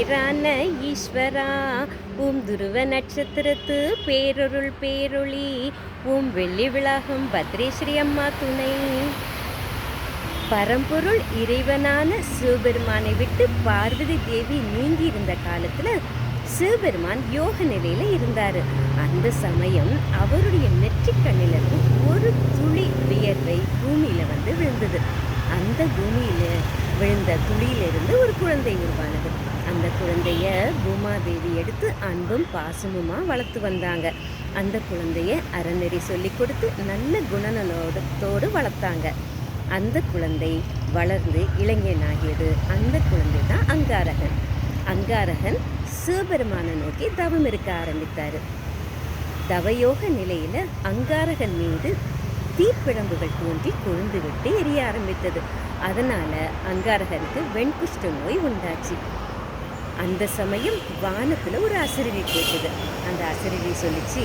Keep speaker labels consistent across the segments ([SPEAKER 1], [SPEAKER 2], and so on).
[SPEAKER 1] பேரான ஈஸ்வரா, உம் துருவ நட்சத்திரத்து பேரொருள் பேரொளி, உம் வெள்ளி விளாகம் பத்ரேஸ்வரி அம்மா துணை. பரம்பொருள் இறைவனான சிவபெருமானை விட்டு பார்வதி தேவி நீங்கி இருந்த காலத்துல சிவபெருமான் யோக நிலையில இருந்தாரு. அந்த சமயம் அவருடைய நெற்றிக்கண்ணிலிருந்து ஒரு துளி வியர்வை பூமியில வந்து விழுந்தது. அந்த பூமியில விழுந்த துளியிலிருந்து ஒரு குழந்தை உருவானது. அந்த குழந்தைய பூமாதேவி எடுத்து அன்பும் பாசமுமா வளர்த்து வந்தாங்க. அந்த குழந்தைய அறநெறி சொல்லி கொடுத்து நல்ல குணநலத்தோடு வளர்த்தாங்க. அந்த குழந்தை வளர்ந்து இளைஞனாகியது. அந்த குழந்தை தான் அங்காரகன். அங்காரகன் சிவபெருமானை நோக்கி தவம் இருக்க ஆரம்பித்தாரு. தவயோக நிலையில அங்காரகன் மீது தீப்பிழம்புகள் தோன்றி கொழுந்து விட்டு எரிய ஆரம்பித்தது. அதனால அங்காரகனுக்கு வெண்குஷ்ட நோய் உண்டாச்சு. அந்த சமயம் வானத்துல ஒரு அசரீரி கேட்டது. அந்த அசரீரி சொல்லிச்சு,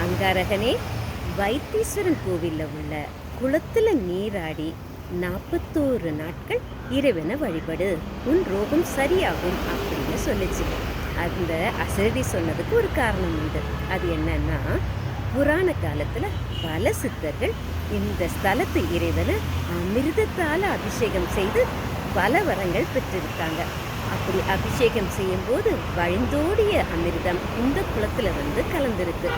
[SPEAKER 1] அங்காரகனே, வைத்தீஸ்வரன் கோவில்ல உள்ள குளத்துல நீராடி 41 நாட்கள் இறைவனை வழிபடு, உன் ரோகம் சரியாகும் அப்படின்னு சொல்லிச்சு. அந்த அசரீரி சொன்னதுக்கு ஒரு காரணம் உண்டு. அது என்னன்னா, புராண காலத்துல பல சித்தர்கள் இந்த ஸ்தலத்து இறைவனை அமிர்தத்தால அபிஷேகம் செய்து பல வரங்கள் பெற்றிருக்காங்க. அப்படி அபிஷேகம் செய்யும் போது வழிந்தோடிய அமிர்தம் இந்த குளத்துல வந்து கலந்திருக்கு.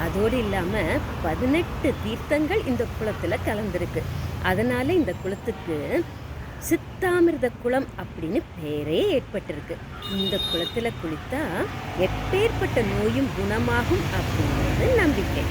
[SPEAKER 1] அதோடு இல்லாம 18 தீர்த்தங்கள் இந்த குளத்துல கலந்திருக்கு. அதனால இந்த குளத்துக்கு சித்தாமிர்த குளம் அப்படின்னு பேரே ஏற்பட்டிருக்கு. இந்த குளத்துல குளித்தா எப்பேற்பட்ட நோயும் குணமாகும் அப்படிங்கிறது நம்பிக்கை.